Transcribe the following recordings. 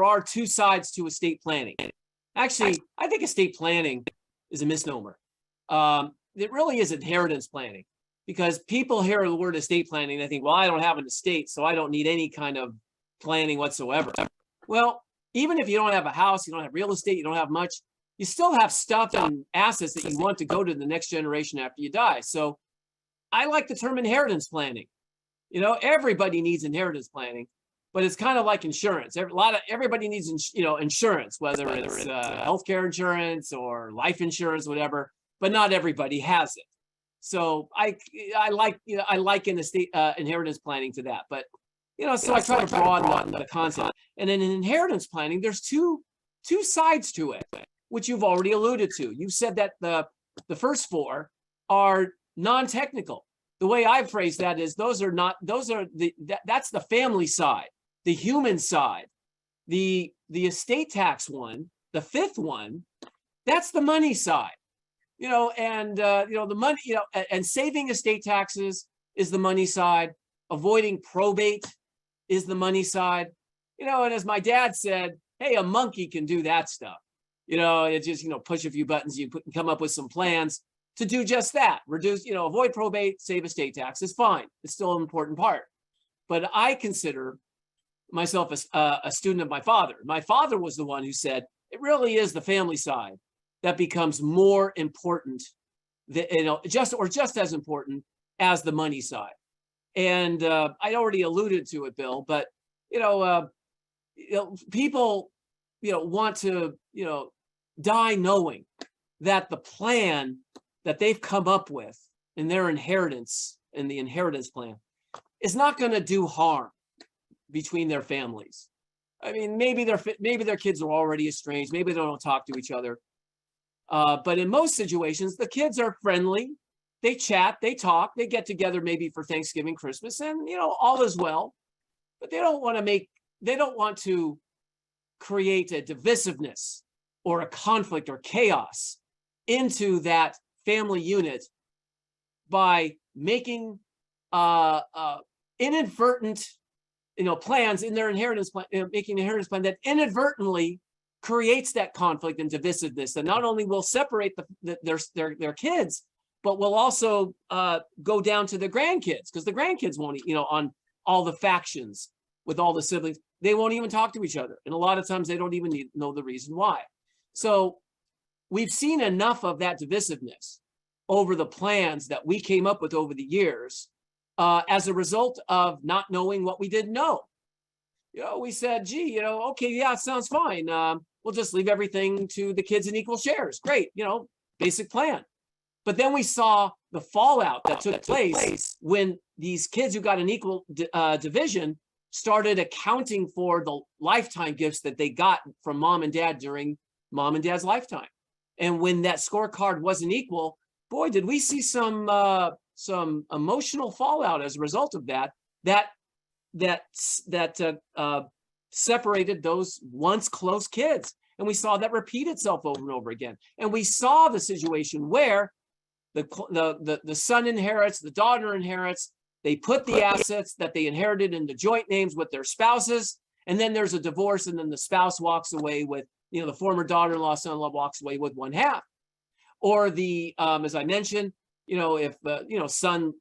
there are two sides to estate planning. Actually, I think estate planning is a misnomer. It really is inheritance planning, because people hear the word estate planning, they think, well, I don't have an estate, so I don't need any kind of planning whatsoever. Well, even if you don't have a house, you don't have real estate, you don't have much, you still have stuff and assets that you want to go to the next generation after you die. So I like the term inheritance planning. You know, everybody needs inheritance planning, but it's kind of like insurance. Everybody needs, insurance, whether it's healthcare insurance or life insurance, whatever, but not everybody has it. So I liken estate inheritance planning to that, but so I try to broaden the concept. And in inheritance planning, there's two sides to it, which you've already alluded to. You've said that the first four are non-technical. The way I phrase that is that's the family side, the human side. The estate tax one, the fifth one, that's the money side. The money, and saving estate taxes is the money side. Avoiding probate is the money side. And as my dad said, hey, a monkey can do that stuff. It just, push a few buttons, you come up with some plans to do just that. Reduce, avoid probate, save estate taxes, fine. It's still an important part. But I consider myself a student of my father. My father was the one who said, it really is the family side that becomes more important, just as important as the money side. And I already alluded to it, Bill, but people want to die knowing that the plan that they've come up with in their inheritance, in the inheritance plan, is not going to do harm between their families. I mean, maybe their kids are already estranged, maybe they don't talk to each other. But in most situations, the kids are friendly. They chat, they talk, they get together maybe for Thanksgiving, Christmas, and all is well. But they don't want to create a divisiveness or a conflict or chaos into that family unit by making inadvertent plans in their inheritance plan, making an inheritance plan that inadvertently creates that conflict and divisiveness that not only will separate their kids, but will also go down to the grandkids, because the grandkids won't, on all the factions with all the siblings, they won't even talk to each other. And a lot of times they don't even know the reason why. So we've seen enough of that divisiveness over the plans that we came up with over the years as a result of not knowing what we didn't know. We said, gee, okay, yeah, it sounds fine. We'll just leave everything to the kids in equal shares. Great, basic plan. But then we saw the fallout that took place when these kids who got an equal division started accounting for the lifetime gifts that they got from mom and dad during mom and dad's lifetime. And when that scorecard wasn't equal, boy, did we see some emotional fallout as a result of that separated those once close kids. And we saw that repeat itself over and over again. And we saw the situation where the son inherits, the daughter inherits, they put the assets that they inherited into joint names with their spouses, and then there's a divorce, and then the spouse walks away with, the former daughter-in-law, son-in-law walks away with one half. Or as I mentioned, if son,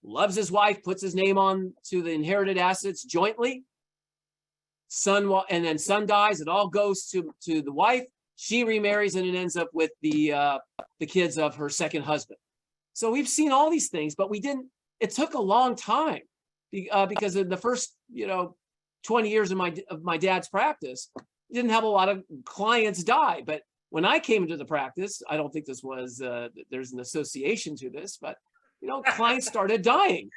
loves his wife, puts his name on to the inherited assets jointly, and then son dies, it all goes to the wife, she remarries, and it ends up with the kids of her second husband. So we've seen all these things, but it took a long time because in the first, 20 years of my dad's practice, didn't have a lot of clients die. But when I came into the practice, I don't think this was, there's an association to this, but, clients started dying.